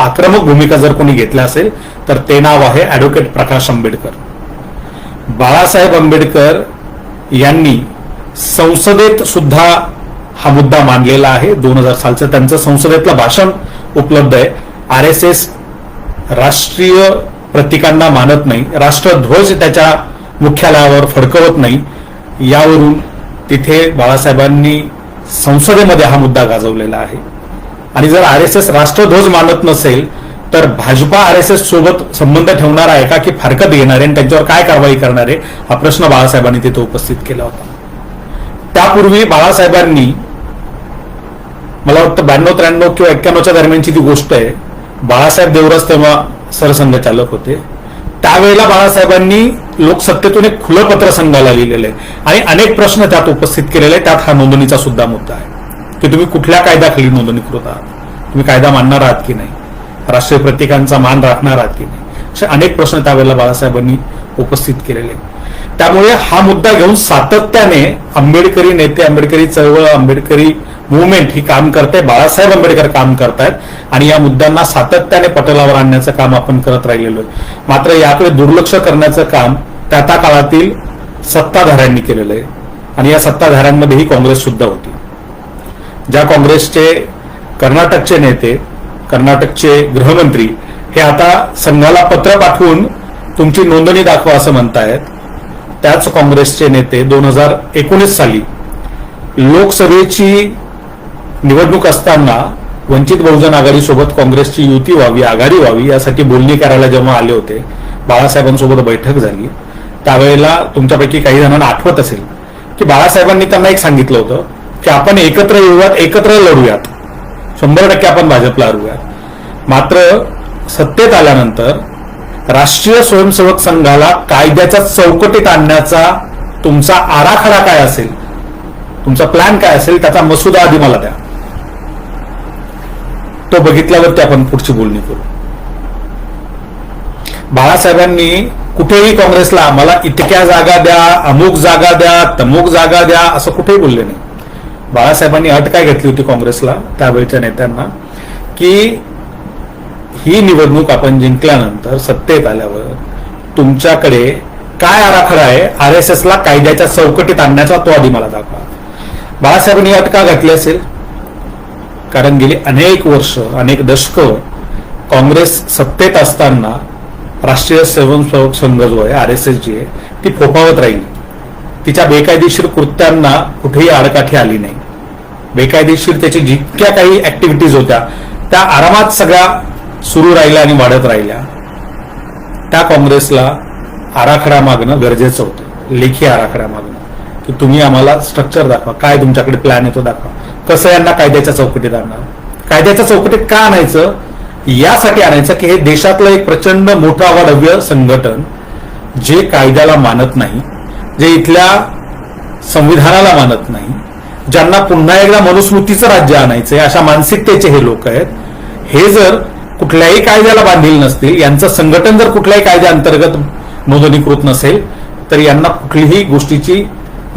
आक्रमक भूमिका जर कोणी घेतल्या असेल तर ते नाव आहे ॲडव्होकेट प्रकाश आंबेडकर. बाळासाहेब आंबेडकर यांनी संसदेत सुद्धा हा मुद्दा मांडलेला आहे. 2000 सालचं त्यांचं संसदेतलं भाषण उपलब्ध आहे. RSS राष्ट्रीय प्रतीकांना मानत नाही, राष्ट्रध्वज त्याच्या मुख्यालयावर फडकवत नाही, यावरून तिथे बाळासाहेबांनी संसदेमध्ये हा मुद्दा गाजवलेला आहे. आणि जर RSS राष्ट्रध्वज मानत नसेल तर भाजपा RSS सोबत संबंध ठेवणार आहे का की फारकत घेणार आहे आणि त्यांच्यावर काय कारवाई करणार आहे, हा प्रश्न बाळासाहेबांनी तिथे उपस्थित केला होता. त्यापूर्वी बाळासाहेबांनी, मला वाटतं 92-93 किंवा 91च्या दरम्यानची ती गोष्ट आहे, बाळासाहेब देवराज तेव्हा सरसंघचालक होते, त्यावेळेला बाळासाहेबांनी लोकसत्तेतून एक खुलं पत्र संघाला लिहिलेलं आहे आणि अनेक प्रश्न त्यात उपस्थित केलेले आहेत. त्यात हा नोंदणीचा सुद्धा मुद्दा आहे की तुम्ही कुठल्या कायद्याखाली नोंदणीकृत आहात, तुम्ही कायदा मानणार आहात की नाही, राष्ट्रीय प्रतीकांचा मान राखणार आहात की नाही, असे अनेक प्रश्न त्यावेळेला बाळासाहेबांनी उपस्थित केलेले. त्यामुळे हा मुद्दा घेऊन सातत्याने आंबेडकरी नेते, आंबेडकरी चळवळ, आंबेडकरी मुवमेंट ही काम करते, बाळासाहेब आंबेडकर काम करतायत आणि या मुद्द्यांना सातत्याने पटलावर आणण्याचं काम आपण करत राहिलेलो आहे. मात्र याकडे दुर्लक्ष करण्याचं काम त्या काळातील सत्ताधाऱ्यांनी केलेलं आहे आणि या सत्ताधाऱ्यांमध्येही काँग्रेस सुद्धा होती. ज्या काँग्रेसचे कर्नाटकचे नेते, कर्नाटकचे गृहमंत्री हे आता संघाला पत्र पाठवून तुमची नोंदणी दाखवा असं म्हणतायत, त्याच काँग्रेसचे नेते 2019 साली लोकसभेची निवडणूक असताना वंचित बहुजन आघाडीसोबत काँग्रेसची युती व्हावी, आघाडी व्हावी यासाठी बोलणी करायला जेव्हा आले होते, बाळासाहेबांसोबत बैठक झाली, त्यावेळेला तुमच्यापैकी काही जणांना आठवत असेल की बाळासाहेबांनी त्यांना एक सांगितलं होतं की आपण एकत्र येऊयात, एकत्र लढूयात, 100% आपण भाजपला हरवूयात. मात्र सत्तेत आल्यानंतर राष्ट्रीय स्वयंसेवक संघाला कायद्याच्या चौकटीत आणण्याचा तुमचा आराखडा काय असेल, तुमचा प्लॅन काय असेल, त्याचा मसुदा आधी मला द्या, तो बघितल्यावरती आपण पुढची बोलणी करू. बाळासाहेबांनी कुठेही काँग्रेसला मला इतक्या जागा द्या, अमुक जागा द्या, तमुक जागा द्या असं कुठेही बोलले नाही. बाळासाहेबांनी अट काय घेतली होती काँग्रेसला, त्यावेळच्या नेत्यांना, की ही निवडणूक आपण जिंकल्यानंतर सत्तेत आल्यावर तुमच्याकडे काय आराखडा आहे RSS ला कायद्याच्या चौकटीत आणण्याचा, तो आधी मला दाखवा. बाळासाहेबांनी अट का घातली असेल, कारण गेली अनेक वर्ष, अनेक दशकं काँग्रेस सत्तेत असताना राष्ट्रीय स्वयंसेवक संघ जो आहे, RSS जी आहे, ती फोफावत राहिली. तिच्या बेकायदेशीर कृत्यांना कुठेही आडकाठी आली नाही. बेकायदेशीर त्याची जितक्या काही ऍक्टिव्हिटीज होत्या त्या आरामात सगळ्या सुरू राहिल्या आणि वाढत राहिल्या. त्या काँग्रेसला आराखडा मागणं गरजेचं होतं, लेखी आराखडा मागणं, की तुम्ही आम्हाला स्ट्रक्चर दाखवा, काय तुमच्याकडे प्लॅन येतो दाखवा, कसं यांना कायद्याच्या चौकटीत आणणार. कायद्याच्या चौकटीत का आणायचं, यासाठी आणायचं की हे देशातलं एक प्रचंड मोठं अवाढव्य संघटन जे कायद्याला मानत नाही, जे इथल्या संविधानाला मानत नाही, ज्यांना पुन्हा एकदा मनुस्मृतीचं राज्य आणायचंय, अशा मानसिकतेचे हे लोक आहेत. हे जर कुठल्याही कायद्याला बांधील नसतील, यांचं संघटन जर कुठल्याही कायद्याअंतर्गत नोंदणीकृत नसेल तर यांना कुठलीही गोष्टीची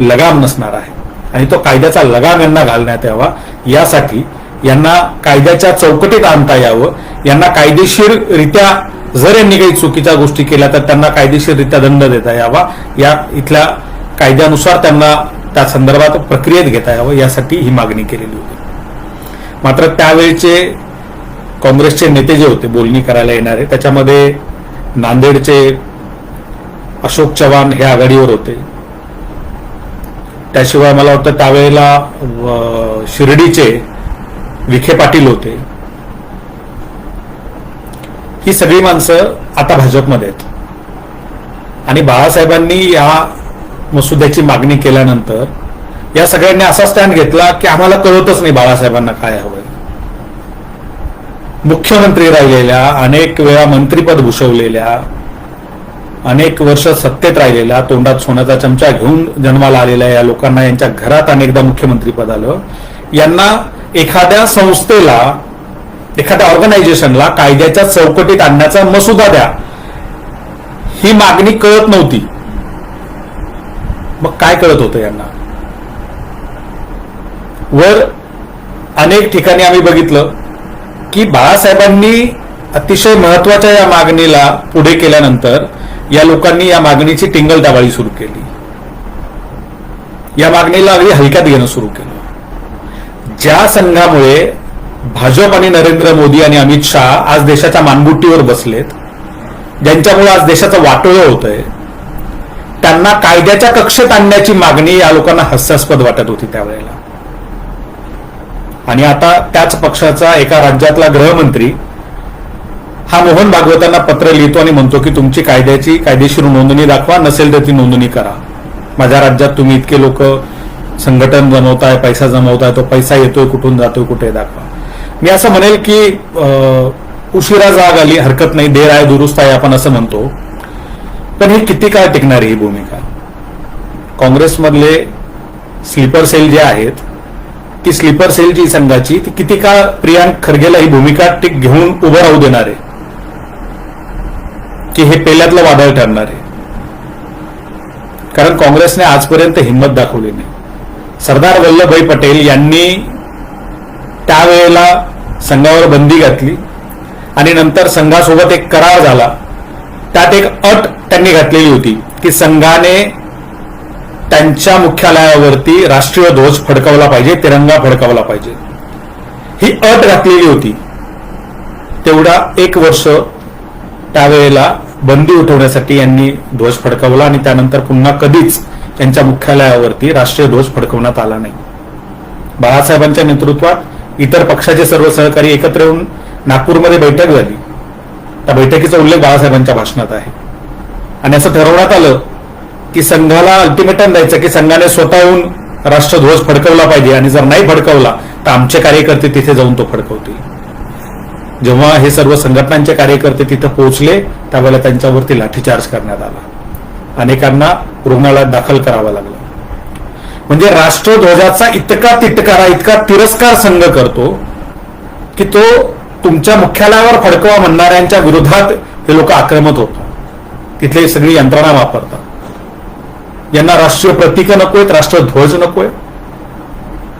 लगाम नसणार आहे आणि तो कायद्याचा लगाम यांना घालण्यात यावा, यासाठी यांना कायद्याच्या चौकटीत आणता यावं. यांना कायदेशीररित्या जर यांनी काही चुकीच्या गोष्टी केल्या तर त्यांना कायदेशीररित्या दंड देता यावा, या इथल्या कायद्यानुसार त्यांना त्या संदर्भात प्रक्रियेत घेता यावं, यासाठी ही मागणी केलेली होती. मात्र त्यावेळचे काँग्रेसचे नेते जे होते बोलणी करायला येणारे, त्याच्यामध्ये नांदेडचे अशोक चव्हाण हे आघाडीवर होते. त्याशिवाय मला वाटतं त्यावेळेला शिर्डीचे विखे पाटील होते. ही सगळी माणसं आता भाजपमध्ये आहेत आणि बाळासाहेबांनी या मसुद्याची मागणी केल्यानंतर या सगळ्यांनी असा स्टँड घेतला की आम्हाला कळतच नाही बाळासाहेबांना काय हवंय. मुख्यमंत्री राहिलेल्या, अनेक वेळा मंत्रीपद भूषवलेल्या, अनेक वर्ष सत्तेत राहिलेल्या, तोंडात सोन्याचा चमचा घेऊन जन्माला आलेल्या या लोकांना यांच्या घरात अनेकदा मुख्यमंत्रीपद आलं. यांना एखाद्या संस्थेला, एखाद्या ऑर्गनायझेशनला कायद्याच्या चौकटीत आणण्याचा मसुदा द्या, ही मागणी कळत नव्हती. मग काय कळत होतं यांना? वर अनेक ठिकाणी आम्ही बघितलं की बाळासाहेबांनी अतिशय महत्वाच्या या मागणीला पुढे केल्यानंतर या लोकांनी या मागणीची टिंगलटावाळी सुरू केली. या मागणीला अगदी हलक्यात घेणं सुरू केलं. ज्या संघामुळे भाजप आणि नरेंद्र मोदी आणि अमित शहा आज देशाच्या मानगुटीवर बसलेत, ज्यांच्यामुळे आज देशाचं वाटोळं होतंय, त्यांना कायद्याच्या कक्षेत आणण्याची मागणी या लोकांना हास्यास्पद वाटत होती त्यावेळेला. आणि आता त्याच पक्षाचा एका राज्यातला गृहमंत्री हा मोहन भागवतांना पत्र लिहितो आणि म्हणतो की तुमची कायदेशीर नोंदणी दाखवा, नसेल तर ती नोंदणी करा. माझ्या राज्यात तुम्ही इतके लोक संघटन जमवताय, पैसा जमवताय, तो पैसा येतोय कुठून, जातोय कुठे, दाखवा. मी असं म्हणेल की उशिरा जाग आली, हरकत नाही, देर आहे दुरुस्त आहे आपण असं म्हणतो, पण ही किती काळ टिकणार ही भूमिका? काँग्रेसमधले स्लीपर सेल जे आहेत, ती स्लीपर सेल जी संघाची, ती किती काळ प्रियांक खरगेला ही भूमिका घेऊन उभं राहू देणार आहे की हे पेल्यातलं वादळ ठरणार आहे? कारण काँग्रेसने आजपर्यंत हिंमत दाखवली नाही. सरदार वल्लभभाई पटेल यांनी त्यावेळेला संघावर बंदी घातली आणि नंतर संघासोबत एक करार झाला. त्यात एक अट त्यांनी घातलेली होती की संघाने त्यांच्या मुख्यालयावरती राष्ट्रीय ध्वज फडकवला पाहिजे, तिरंगा फडकवला पाहिजे, ही अट घातलेली होती. तेवढा 1 वर्ष त्यावेळेला बंदी उठवण्यासाठी यांनी ध्वज फडकवला आणि त्यानंतर पुन्हा कधीच त्यांच्या मुख्यालयावरती राष्ट्रीय ध्वज फडकवण्यात आला नाही. बाळासाहेबांच्या नेतृत्वात इतर पक्षाचे सर्व सहकारी एकत्र येऊन नागपूरमध्ये बैठक झाली. त्या बैठकीचा उल्लेख बाळासाहेबांच्या भाषणात आहे. आणि असं ठरवण्यात आलं की संघाला अल्टिमेटम द्यायचं की संघाने स्वतःहून राष्ट्रध्वज फडकवला पाहिजे आणि जर नाही फडकवला तर आमचे कार्यकर्ते तिथे जाऊन तो फडकवतील. जेव्हा हे सर्व संघटनांचे कार्यकर्ते तिथे पोहोचले त्यावेळेला त्यांच्यावरती लाठीचार्ज करण्यात आला. अनेकांना रुग्णालयात दाखल करावं लागलं. म्हणजे राष्ट्रध्वजाचा इतका तिटकारा, इतका तिरस्कार संघ करतो की तो तुमच्या मुख्यालयावर फडकवा म्हणणाऱ्यांच्या विरोधात हे लोक आक्रमक होतात. तिथली सगळी यंत्रणा वापरतात. यांना राष्ट्रीय प्रतीक नकोयत, राष्ट्रध्वज नकोय,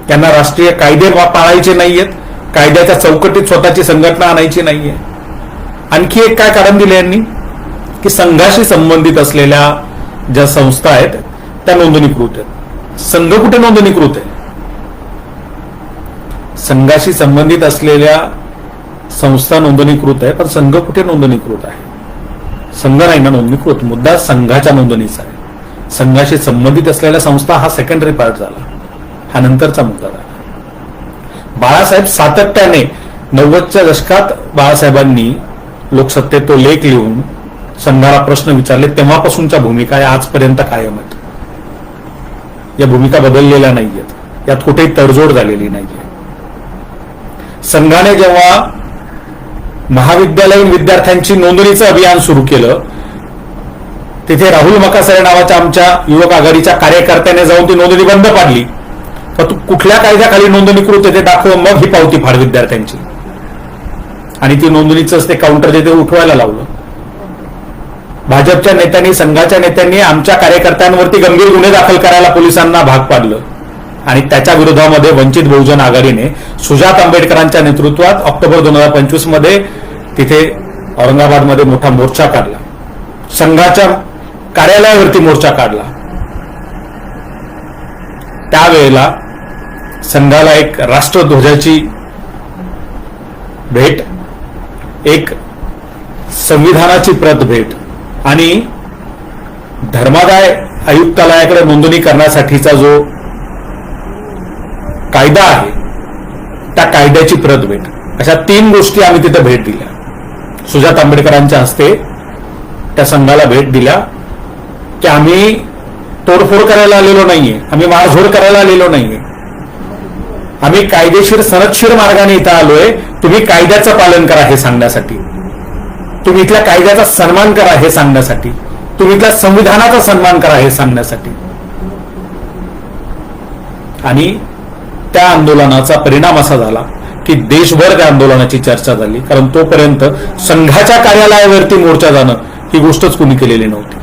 त्यांना राष्ट्रीय कायदे पाळायचे नाहीयेत, कायद्याच्या चौकटीत स्वतःची संघटना आणायची नाहीये. आणखी एक काय कारण दिले यांनी की संघाशी संबंधित असलेल्या ज्या संस्था आहेत त्या नोंदणीकृत आहेत. संघ कुठे नोंदणीकृत आहे? संघाशी संबंधित असलेल्या संस्था नोंदणीकृत आहे, पण संघ कुठे नोंदणीकृत आहे? संघ नाही ना नोंदणीकृत, मुद्दा संघाच्या नोंदणीचा आहे. संघाशी संबंधित असलेल्या संस्था हा सेकंडरी पार्ट झाला, हा नंतरचा मुद्दा झाला. बाळासाहेब सातत्याने 90च्या दशकात बाळासाहेबांनी लोकसत्तेत तो लेख लिहून संघाला प्रश्न विचारले, तेव्हापासूनच्या भूमिका या आजपर्यंत कायम आहेत. या भूमिका बदललेल्या नाहीयेत, यात कुठेही तडजोड झालेली नाहीये. संघाने जेव्हा महाविद्यालयीन विद्यार्थ्यांची नोंदणीचं अभियान सुरू केलं, तिथे राहुल मकासरे नावाच्या आमच्या युवक आघाडीच्या कार्यकर्त्याने जाऊन ती नोंदणी बंद पाडली. तू कुठल्या कायद्याखाली नोंदणीकृत आहे ते दाखव, मग ही पावती फाड विद्यार्थ्यांची. आणि ती नोंदणीच ते काउंटर जे ते उठवायला लावलं. भाजपच्या नेत्यांनी, संघाच्या नेत्यांनी आमच्या कार्यकर्त्यांवरती गंभीर गुन्हे दाखल करायला पोलिसांना भाग पाडलं. आणि त्याच्या विरोधामध्ये वंचित बहुजन आघाडीने सुजात आंबेडकरांच्या नेतृत्वात ऑक्टोबर 2025 मध्ये तिथे औरंगाबादमध्ये मोठा मोर्चा काढला. संघाच्या कार्यालयावरती मोर्चा काढला. त्यावेळेला संघाला एक राष्ट्रध्वजाची भेट, एक संविधानाची प्रत भेट आणि धर्मादाय आयुक्तालयाकडे नोंदणी करण्यासाठीचा जो कायदा आहे त्या कायद्याची प्रत भेट, अशा 3 गोष्टी आम्ही तिथे भेट दिल्या. सुजात आंबेडकरांच्या हस्ते त्या संघाला भेट दिल्या की आम्ही तोडफोड करायला आलेलो नाहीये, आम्ही मारझोड करायला आलेलो नाहीये, आम्ही कायदेशीर सनदशीर मार्गाने इथं आलोय. तुम्ही कायद्याचं पालन करा हे सांगण्यासाठी, तुम्ही इथल्या कायद्याचा सन्मान करा हे सांगण्यासाठी, तुम्ही इथल्या संविधानाचा सन्मान करा हे सांगण्यासाठी. आणि त्या आंदोलनाचा परिणाम असा झाला की देशभर त्या आंदोलनाची चर्चा झाली. कारण तोपर्यंत संघाच्या कार्यालयावरती मोर्चा जाणं ही गोष्टच कुणी केलेली नव्हती.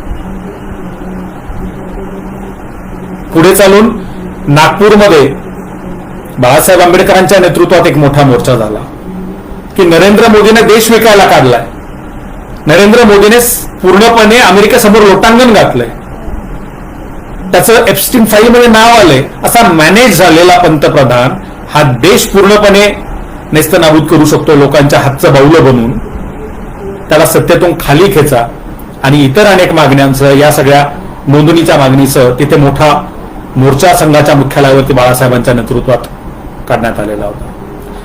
पुढे चालून नागपूरमध्ये बाळासाहेब आंबेडकरांच्या नेतृत्वात एक मोठा मोर्चा झाला. की नरेंद्र मोदीने देश विकायला काढलाय, नरेंद्र मोदीने पूर्णपणे अमेरिकेसमोर लोटांगण घातलंय, त्याचं एप्स्टीन फाईलमध्ये नाव आलंय, असा मॅनेज झालेला पंतप्रधान हा देश पूर्णपणे नेस्तनाबूद करू शकतो लोकांच्या हातचं बाऊलं बनवून. त्याला सत्तेतून खाली खेचा आणि इतर अनेक मागण्यांचं, या सगळ्या नोंदणीच्या मागणीचं तिथे मोठा मोर्चा संघाच्या मुख्यालयावरती बाळासाहेबांच्या नेतृत्वात काढण्यात आलेला होता.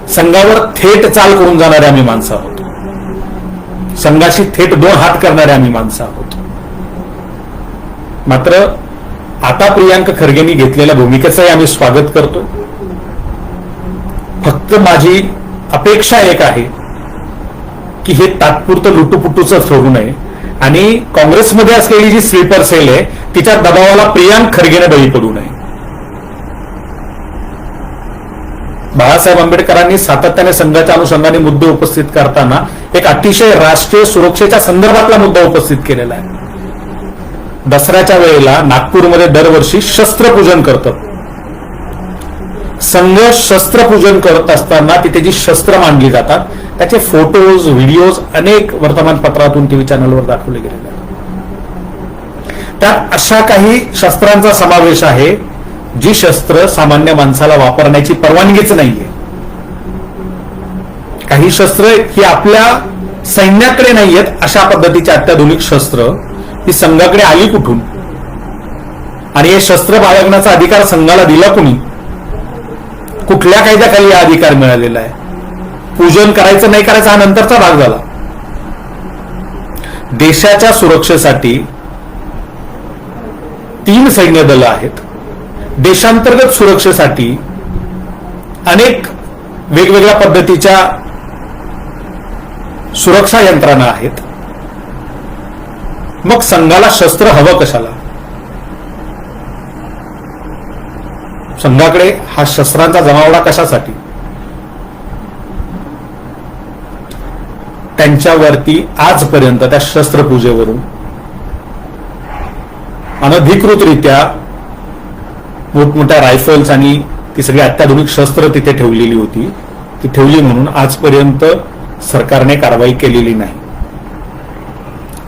संघावर थेट चाल करून जाणारे आम्ही माणसं आहोत, संघाशी थेट 2 हात करणारे आम्ही माणसं आहोत. मात्र आता प्रियांक खरगेंनी घेतलेल्या भूमिकेचंही आम्ही स्वागत करतो. फक्त माझी अपेक्षा एक आहे की हे तात्पुरतं लुटूपुटूचं ठरू नये आणि काँग्रेसमध्ये असलेली जी स्लीपर सेल आहे तिच्या दबावाला प्रियांक खरगेने बळी पडू नये. बाळासाहेब आंबेडकरांनी सातत्याने संघाच्या अनुषंगाने मुद्दे उपस्थित करताना एक अतिशय राष्ट्रीय सुरक्षेच्या संदर्भातला मुद्दा उपस्थित केलेला आहे. दसऱ्याच्या वेळेला नागपूरमध्ये दरवर्षी शस्त्रपूजन करतात. संघ शस्त्रपूजन करत असताना तिथे जी शस्त्र मांडली जातात त्याचे फोटोज, व्हिडिओज अनेक वर्तमानपत्रातून, टीव्ही चॅनलवर दाखवले गेलेले आहेत. त्यात अशा काही शस्त्रांचा समावेश आहे जी शस्त्र सामान्य माणसाला वापरण्याची परवानगीच नाहीये. काही शस्त्र ही आपल्या सैन्याकडे नाहीयेत, अशा पद्धतीची अत्याधुनिक शस्त्र ही संघाकडे आली कुठून आणि हे शस्त्र बाळगण्याचा अधिकार संघाला दिला कुणी? कुठल्या कायद्याखाली हा अधिकार मिळालेला आहे? पूजन करायचं नाही करायचं हा नंतरचा भाग झाला. देशाच्या सुरक्षेसाठी 3 सैन्य दलं आहेत. देशांतर्गत सुरक्षेसाठी अनेक वेगवेगळ्या पद्धतीच्या सुरक्षा यंत्रणा आहेत. मग संघाला शस्त्र हवं कशाला? संघाकडे हा शस्त्रांचा जमावडा कशासाठी? त्यांच्यावरती आजपर्यंत त्या शस्त्रपूजेवरून अनधिकृतरित्या मोठमोठ्या रायफल्स आणि ती सगळी अत्याधुनिक शस्त्र तिथे ठेवलेली होती. ती ठेवली म्हणून आजपर्यंत सरकारने कारवाई केलेली नाही.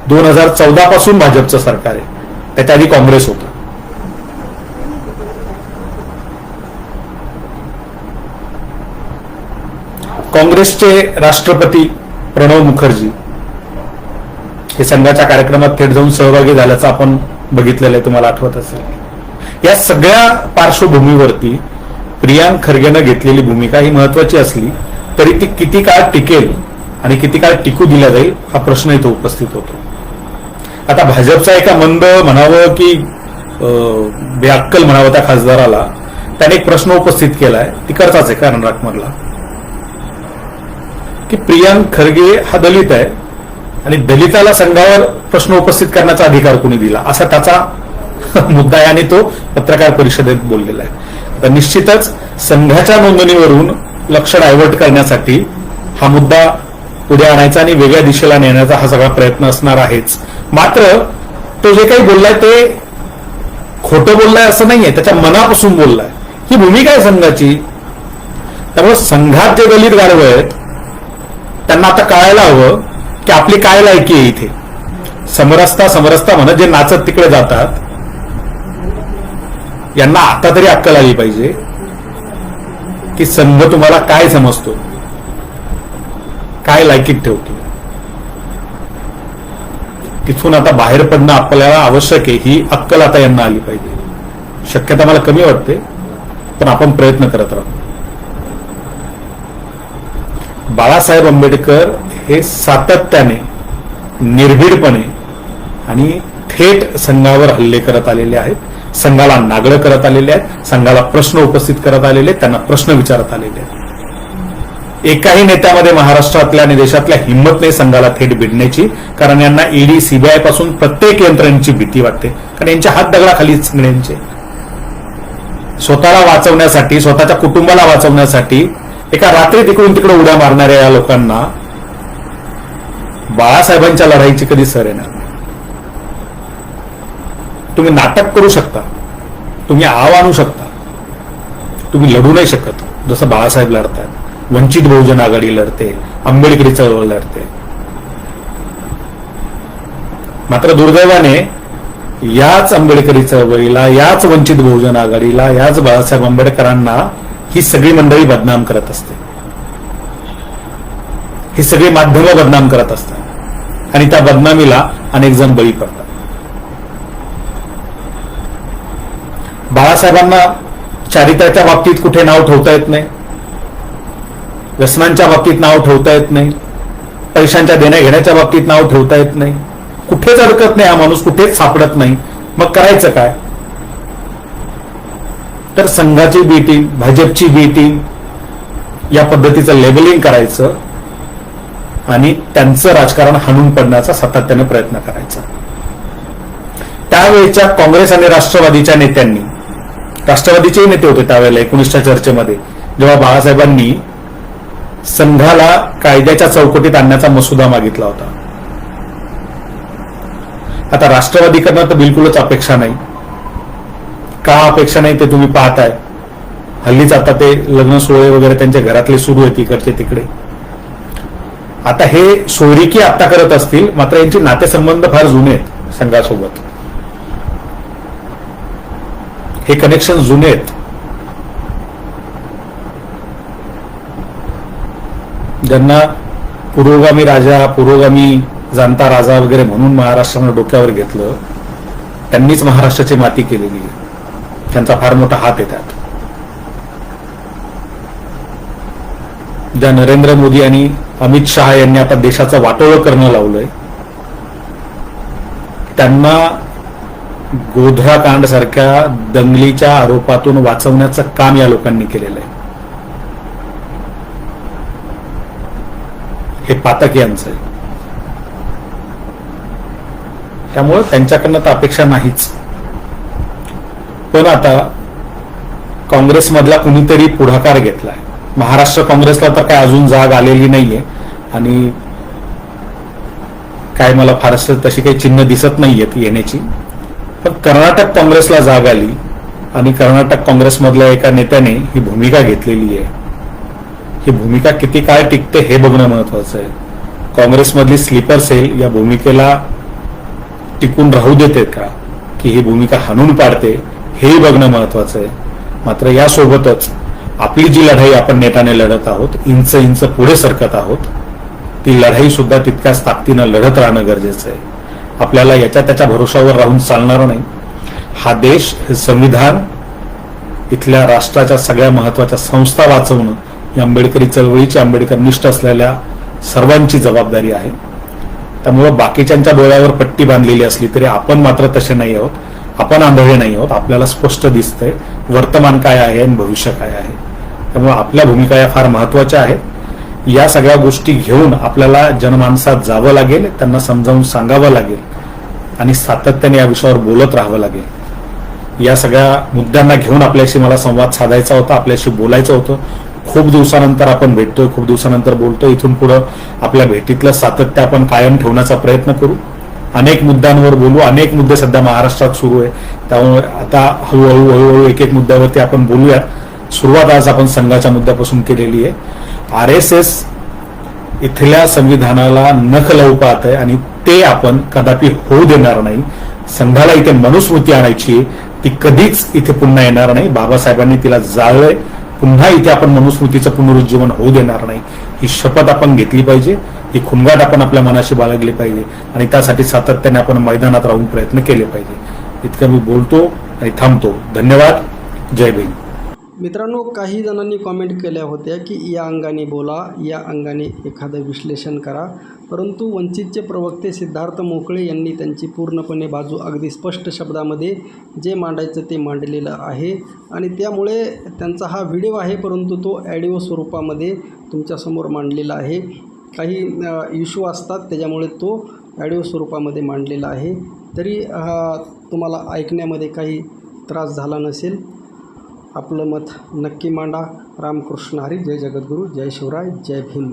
2014 पासून भाजपचं सरकार आहे, त्याच्या आधी काँग्रेस होतं. काँग्रेसचे राष्ट्रपती प्रणव मुखर्जी हे संघाच्या कार्यक्रमात थेट जाऊन सहभागी झाल्याचं आपण बघितलेलं आहे, तुम्हाला आठवत असेल. या सगळ्या पार्श्वभूमीवरती प्रियांक खरगेनं घेतलेली भूमिका ही महत्वाची असली तरी ती किती काळ टिकेल आणि किती काळ टिकू दिला जाईल हा प्रश्न इथं उपस्थित होतो. आता भाजपचा एका मंद म्हणावं की बेअक्कल म्हणावं त्या खासदाराला त्याने एक प्रश्न उपस्थित केलाय, तिकडचाच आहे कारण राखमधला, की प्रियांक खरगे हा दलित आहे आणि दलिताला संघावर प्रश्न उपस्थित करण्याचा अधिकार कोणी दिला, असा त्याचा मुद्दा आहे आणि तो पत्रकार परिषदेत बोललेला आहे. तर निश्चितच संघाच्या नोंदणीवरून लक्ष डायव्हर्ट करण्यासाठी हा मुद्दा पुढे आणायचा आणि वेगळ्या दिशेला नेण्याचा हा सगळा प्रयत्न असणार आहेच. मात्र तो जे काही बोललाय ते खोटं बोललाय असं नाहीये, त्याच्या मनापासून बोललाय. ही भूमिका आहे संघाची. त्यामुळे संघात जे दलित गाढव आहेत त्यांना आता कळायला हवं की आपली काय लायकी आहे. इथे समरसता म्हणत जे नाचत तिकडे जातात यांना आता तरी अक्कल आली पाहिजे की संघ तुम्हाला काय समजतो, काय लायकीत ठेवतो. तिथून आता बाहेर पडणं आपल्याला आवश्यक आहे. ही अक्कल आता यांना आली पाहिजे. शक्यता मला कमी वाटते पण आपण प्रयत्न करत राहू. बाळासाहेब आंबेडकर हे सातत्याने, निर्भीडपणे आणि थेट संघावर हल्ले करत आलेले आहेत. संघाला नागडं करत आलेले आहेत, संघाला प्रश्न उपस्थित करत आलेले आहेत, त्यांना प्रश्न विचारत आलेले आहेत. एकाही नेत्यामध्ये महाराष्ट्रातल्या आणि देशातल्या हिंमत नाही संघाला थेट भिडण्याची, कारण यांना ईडी, सीबीआय पासून प्रत्येक यंत्रणेची भीती वाटते. कारण यांच्या हात दगडाखालीच सगळ्यांचे. स्वतःला वाचवण्यासाठी, स्वतःच्या कुटुंबाला वाचवण्यासाठी एका रात्री तिकडून तिकडे उड्या मारणाऱ्या या लोकांना बाळासाहेबांच्या लढाईची कधी सर येणार नाही. तुम्ही नाटक करू शकता, तुम्ही आव आणू शकता, तुम्ही लढू नाही शकत जसं बाळासाहेब लढतात. वंचित बहुजन आघाडी लढते, आंबेडकरी चळवळ लढते. मात्र दुर्दैवाने याच आंबेडकरी चळवळीला, याच वंचित बहुजन आघाडीला, याच बाळासाहेब आंबेडकरांना ही सगळी मंडळी बदनाम करत असते, ही सगळी माध्यमं बदनाम करत असतात आणि त्या बदनामीला अनेक जण बळी पडतात. बाळासाहेबांना चारित्र्याच्या बाबतीत कुठे नाव ठेवता येत नाही, व्यसनांच्या बाबतीत नाव ठेवता येत नाही, पैशांच्या देण्या घेण्याच्या बाबतीत नाव ठेवता येत नाही, कुठेच अडकत नाही हा माणूस, कुठेच सापडत नाही. मग करायचं काय? तर संघाची बी टीम, भाजपची बी टीम या पद्धतीचं लेबलिंग करायचं आणि त्यांचं राजकारण हाणून पडण्याचा सातत्याने प्रयत्न करायचा. त्यावेळेच्या काँग्रेस आणि राष्ट्रवादीच्या नेत्यांनी, राष्ट्रवादीचेही नेते होते त्यावेळेला 19च्या चर्चेमध्ये, जेव्हा बाळासाहेबांनी संघाला कायद्याच्या चौकटीत आणण्याचा मसुदा मागितला होता. आता राष्ट्रवादीकडनं तर बिलकुलच अपेक्षा नाही. का अपेक्षा नाही ते तुम्ही पाहताय. हल्लीच आता ते लग्न सोहळे वगैरे त्यांच्या घरातले सुरू आहेत इकडचे तिकडे. आता हे सोयरिकी आता करत असतील, मात्र यांचे नातेसंबंध फार जुने आहेत संघासोबत, हे कनेक्शन जुने आहेत. ज्यांना पुरोगामी राजा, पुरोगामी जाणता राजा वगैरे म्हणून महाराष्ट्रानं डोक्यावर घेतलं, त्यांनीच महाराष्ट्राची माती केलेली आहे. त्यांचा फार मोठा हात आहे त्यात. ज्या नरेंद्र मोदी आणि अमित शहा यांनी आता देशाचं वाटोळं करणं लावलंय, त्यांना गोध्रा कांड सारख्या दंगलीच्या आरोपातून वाचवण्याचं काम या लोकांनी केलेलं आहे. हे पातक यांचं आहे. त्यामुळे त्यांच्याकडनं तर अपेक्षा नाहीच. पण आता काँग्रेसमधला कुणीतरी पुढाकार घेतलाय. महाराष्ट्र काँग्रेसला तर काय अजून जाग आलेली नाहीये आणि काय मला फारसं तशी काही चिन्ह दिसत नाहीयेत येण्याची. पण कर्नाटक काँग्रेसला जाग आली आणि कर्नाटक काँग्रेसमधल्या एका नेत्याने ही भूमिका घेतलेली आहे. ही भूमिका किती काळ टिकते हे बघणं महत्वाचं आहे. काँग्रेसमधली स्लीपर सेल या भूमिकेला टिकून राहू देते का, की ही भूमिका हाणून पाडते, हेही बघणं महत्वाचं आहे. मात्र यासोबतच आपली जी लढाई आपण नेटाने लढत आहोत, इंच इंच पुढे सरकत आहोत, ती लढाई सुद्धा तितक्याच ताकदीनं लढत राहणं गरजेचं आहे. आपल्याला याच्या त्याच्या भरोशावर राहून चालणार नाही. हा देश, हे संविधान, इथल्या राष्ट्राच्या सगळ्या महत्वाच्या संस्था वाचवणं ही आंबेडकरी चळवळीची, आंबेडकर निष्ठ असलेल्या सर्वांची जबाबदारी आहे. त्यामुळे बाकीच्यांच्या डोळ्यावर पट्टी बांधलेली असली तरी आपण मात्र तसे नाही आहोत. आपण आंधळे नाही आहोत. आपल्याला स्पष्ट दिसतंय वर्तमान काय आहे आणि भविष्य काय आहे. त्यामुळे आपल्या भूमिका या फार महत्वाच्या आहेत. या सगळ्या गोष्टी घेऊन आपल्याला जनमानसात जावं लागेल, त्यांना समजावून सांगावं लागेल आणि सातत्याने या विषयावर बोलत राहावं लागेल. या सगळ्या मुद्द्यांना घेऊन आपल्याशी मला संवाद साधायचा होता, आपल्याशी बोलायचं होतं. खूप दिवसानंतर आपण भेटतोय, खूप दिवसानंतर बोलतोय. इथून पुढे आपल्या भेटीतलं सातत्य आपण कायम ठेवण्याचा प्रयत्न करू. अनेक मुद्द्यांवर बोलू. अनेक मुद्दे सध्या महाराष्ट्रात सुरू आहे, त्यामुळे आता हळूहळू एक एक मुद्द्यावरती आपण बोलूया. सुरुवात आज आपण संघाच्या मुद्द्यापासून केलेली आहे. RSS इथल्या संविधानाला नख लावू पाहत आहे आणि ते आपण कदापि होऊ देणार नाही. संघाला इथे मनुस्मृती आणायची, ती कधीच इथे पुन्हा येणार नाही. बाबासाहेबांनी तिला जाळलंय, पुन्हा इथे आपण मनुस्मृतीचं पुनरुज्जीवन होऊ देणार नाही. ही शपथ आपण घेतली पाहिजे, ही खुणगाट आपण आपल्या मनाशी बाळगली पाहिजे आणि त्यासाठी सातत्याने आपण मैदानात राहून प्रयत्न केले पाहिजे. इतकं मी बोलतो आणि थांबतो. धन्यवाद. जय भीम. मित्रांनो, काही जणांनी कॉमेंट केल्या होत्या की या अंगाने बोला, या अंगाने एखादं विश्लेषण करा, परंतु वंचितचे प्रवक्ते सिद्धार्थ मोकळे यांनी त्यांची पूर्णपणे बाजू अगदी स्पष्ट शब्दामध्ये जे मांडायचं ते मांडलेलं आहे आणि त्यामुळे त्यांचा हा व्हिडिओ आहे, परंतु तो ऑडिओ स्वरूपामध्ये तुमच्यासमोर मांडलेला आहे. काही इश्यू असतात त्याच्यामुळे तो ऑडिओ स्वरूपामध्ये मांडलेला आहे. तरी तुम्हाला ऐकण्यामध्ये काही त्रास झाला नसेल. आपलं मत नक्की मांडा. रामकृष्ण हरी. जय जगद्गुरू. जय शिवराय. जय भीम.